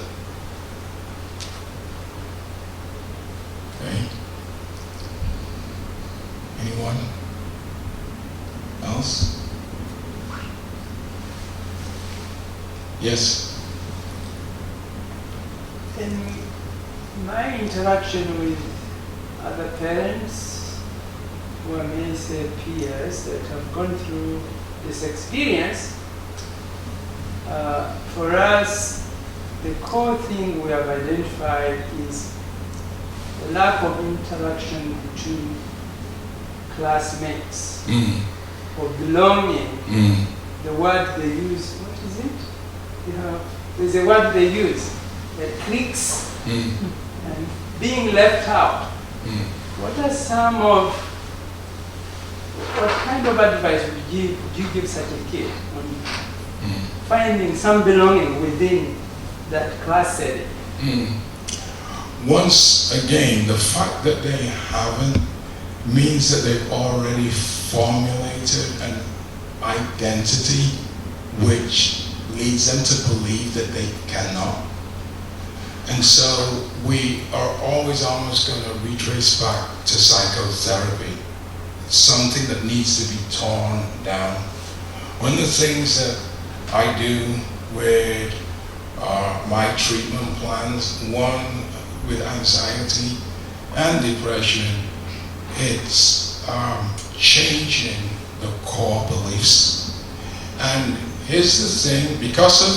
Okay? Anyone else? Yes? In my interaction with other parents, who I may say peers that have gone through this experience, for us, the core thing we have identified is the lack of interaction between classmates or belonging. The word they use, what is it? There's a word they use that clicks and being left out. What kind of advice would you give such a kid on finding some belonging within that class setting? Once again, the fact that they haven't means that they've already formulated an identity which leads them to believe that they cannot. And so we are always almost going to retrace back to psychotherapy. It's something that needs to be torn down. One of the things that I do with my treatment plans, one with anxiety and depression, it's changing the core beliefs. And here's the thing, because of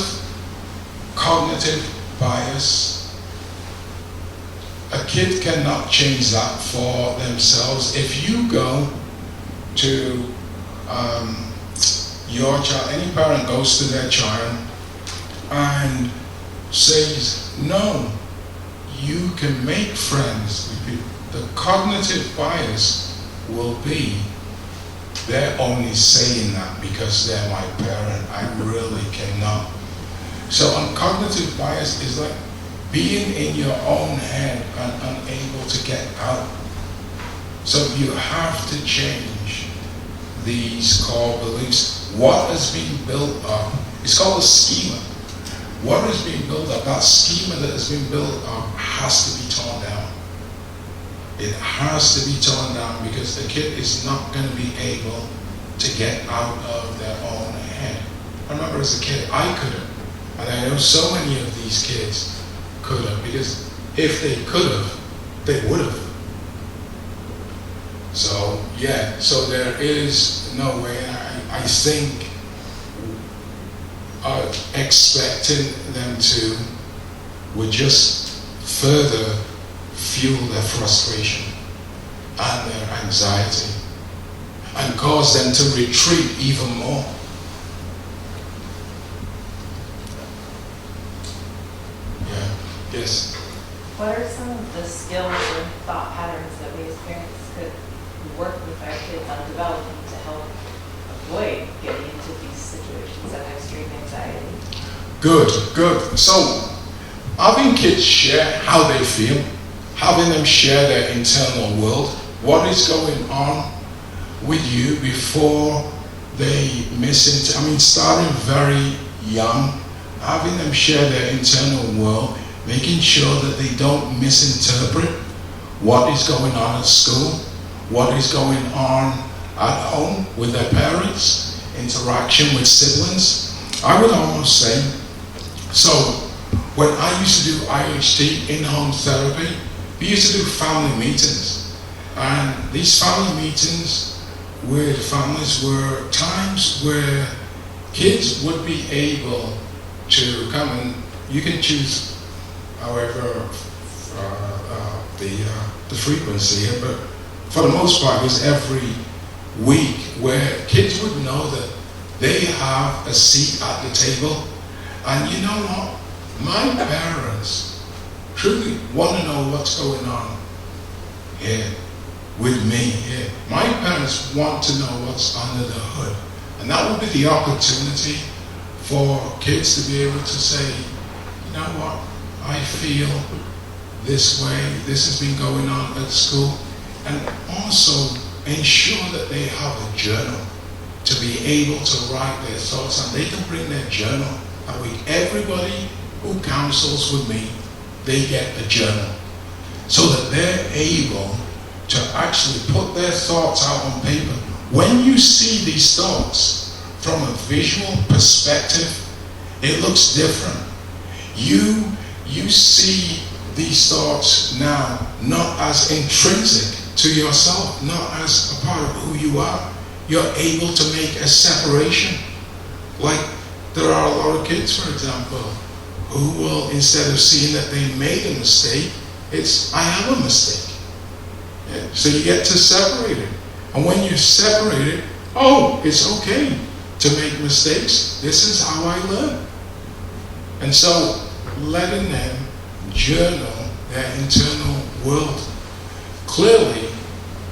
cognitive bias, a kid cannot change that for themselves. If you go to your child, any parent goes to their child and says, no, you can make friends with people. the cognitive bias will be, they're only saying that because they're my parent. I really cannot. So cognitive bias is like being in your own head and unable to get out. So you have to change these core beliefs. What has been built up, it's called a schema. What is being built up, that schema that has been built up has to be torn down. It has to be torn down because the kid is not going to be able to get out of their own head. I remember as a kid, I couldn't. And I know so many of these kids couldn't, because if they could have, they would have. So, yeah, so there is no way. I think expecting them to would just further fuel their frustration and their anxiety and cause them to retreat even more. Yeah, yes. What are some of the skills or thought patterns that we as parents could work with our kids on developing to help avoid getting into these situations of extreme anxiety? Good, good. So, having kids share how they feel, having them share their internal world, what is going on with you before they starting very young, having them share their internal world, making sure that they don't misinterpret what is going on at school, what is going on at home with their parents, interaction with siblings. I would almost say, so when I used to do IHT, in-home therapy, we used to do family meetings. And these family meetings with families were times where kids would be able to come, and you can choose however the frequency here, but for the most part it's every week, where kids would know that they have a seat at the table. And you know what? My parents truly want to know what's going on here with me here. My parents want to know what's under the hood. And that would be the opportunity for kids to be able to say, you know what? I feel this way. This has been going on at school. And also ensure that they have a journal to be able to write their thoughts, and they can bring their journal. And everybody who counsels with me, they get a journal, so that they're able to actually put their thoughts out on paper. When you see these thoughts from a visual perspective, it looks different. You see these thoughts now not as intrinsic to yourself, not as a part of who you are. You're able to make a separation. Like, there are a lot of kids, for example, who will, instead of seeing that they made a mistake, it's, I have a mistake. Yeah. So you get to separate it. And when you separate it, oh, it's okay to make mistakes. This is how I learn. And so letting them journal their internal world. Clearly,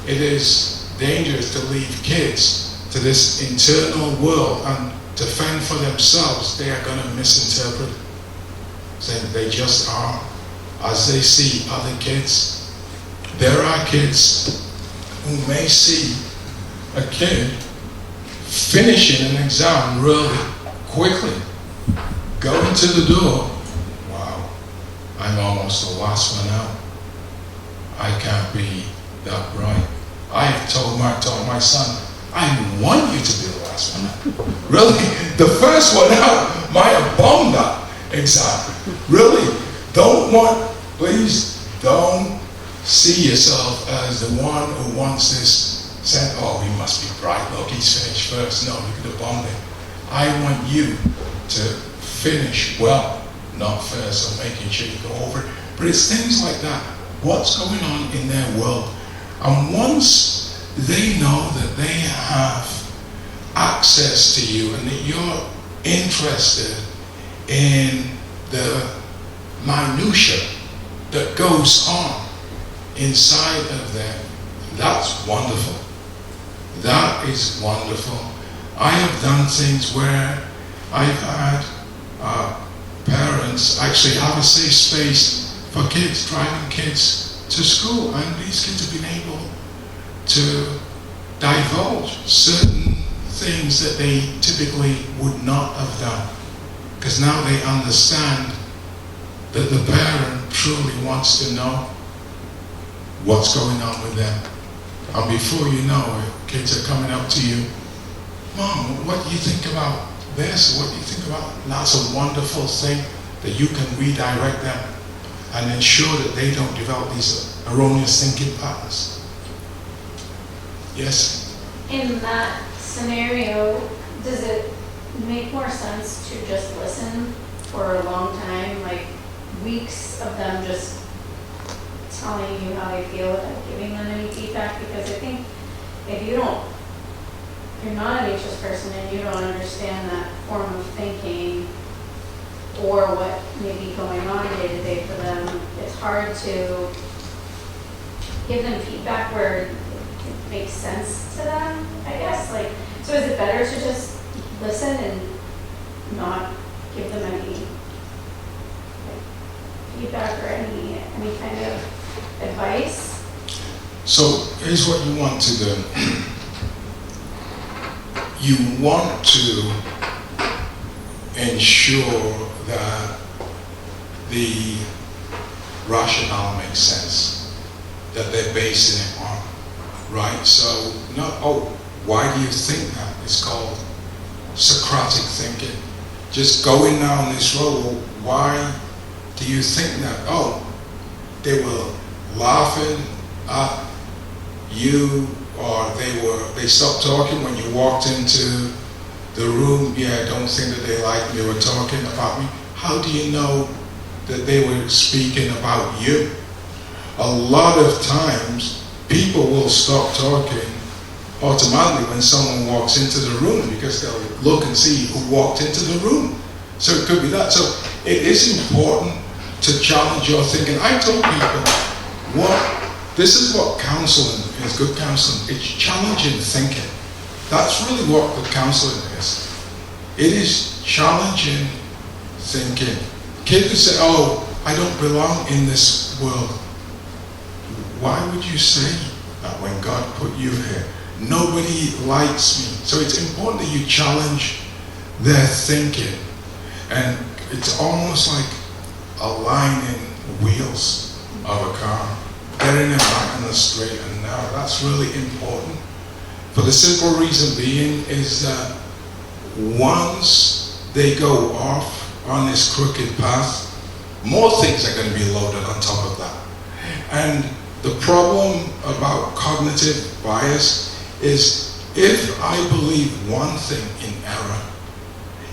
it is dangerous to leave kids to this internal world and to fend for themselves. They are going to misinterpret. So they just are. As they see other kids, there are kids who may see a kid finishing an exam really quickly, going to the door. Wow, I'm almost the last one out. I can't be that bright. I told my son, I want you to be the last one out. Really? The first one out might have bombed that exam. Really? Please don't see yourself as the one who wants this, saying, oh, he must be bright, look, he's finished first. No, you could have bombed it. I want you to finish well, not first, so making sure you go over it. But it's things like that. What's going on in their world? And once they know that they have access to you and that you're interested in the minutia that goes on inside of them, that's wonderful. That is wonderful. I have done things where I've had parents actually have a safe space for kids, driving kids to school, and these kids have been able to divulge certain things that they typically would not have done, because now they understand that the parent truly wants to know what's going on with them. And before you know it, kids are coming up to you, Mom, what do you think about this? What do you think about? And that's a wonderful thing, that you can redirect them and ensure that they don't develop these erroneous thinking patterns. Yes? In that scenario, does it make more sense to just listen for a long time, like weeks of them just telling you how they feel without giving them any feedback? Because I think if you're not an anxious person and you don't understand that form of thinking or what may be going on day to day for them, it's hard to give them feedback where it makes sense to them, I guess. Like, so is it better to just listen and not give them any feedback or any kind of advice? So here's what you want to do. You want to ensure that the rationale makes sense, that they're basing it on, right? So, why do you think that? It's called Socratic thinking. Just going down this road, well, why do you think that? Oh, they were laughing at you, or they stopped talking when you walked into the room. Yeah, I don't think that they liked me, they were talking about me. How do you know that they were speaking about you? A lot of times, people will stop talking automatically when someone walks into the room, because they'll look and see who walked into the room. So it could be that. So it is important to challenge your thinking. I told people, this is what counseling is, good counseling. It's challenging thinking. That's really what good counseling is. It is challenging thinking. Kids would say, oh, I don't belong in this world. Why would you say that when God put you here? Nobody likes me. So it's important that you challenge their thinking. And it's almost like aligning wheels of a car, getting them back on the straight and narrow. That's really important. For the simple reason being is that once they go off on this crooked path, more things are going to be loaded on top of that. And the problem about cognitive bias is if I believe one thing in error,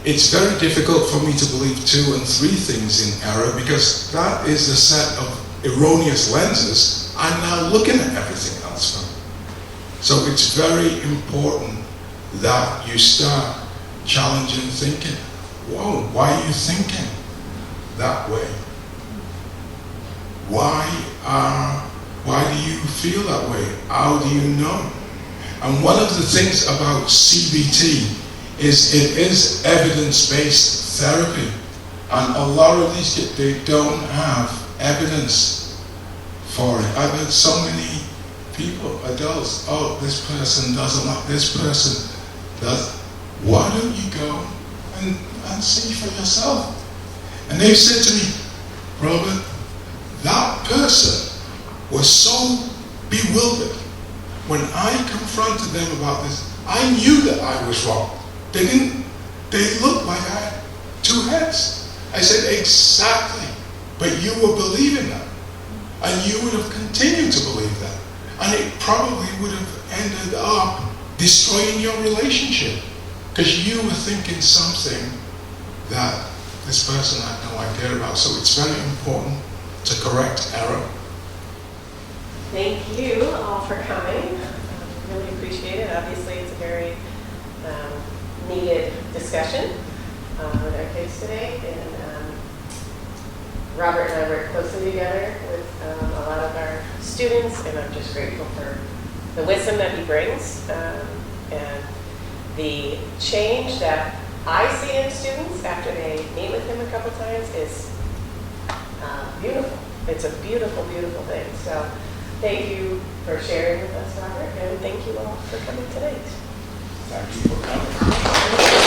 it's very difficult for me to believe 2 and 3 things in error, because that is a set of erroneous lenses I'm now looking at everything else from. So it's very important that you start challenging thinking. Whoa, why are you thinking that way? Why do you feel that way? How do you know? And one of the things about CBT is it is evidence-based therapy. And a lot of these kids, they don't have evidence for it. I've had so many people, adults, oh, this person doesn't like this person does. Why don't you go and see for yourself? And they've said to me, Robert, that person was so bewildered. When I confronted them about this, I knew that I was wrong. They looked like I had 2 heads. I said, exactly. But you were believing that. And you would have continued to believe that. And it probably would have ended up destroying your relationship. Because you were thinking something that this person had no idea about. So it's very important to correct error. Thank you all for coming. Really appreciate it. Obviously, it's a very needed discussion with our kids today. And Robert and I work closely together with a lot of our students, and I'm just grateful for the wisdom that he brings, and the change that I see in students after they meet with him a couple times is beautiful. It's a beautiful, beautiful thing. So thank you for sharing with us, Robert, and thank you all for coming tonight. Thank you for coming.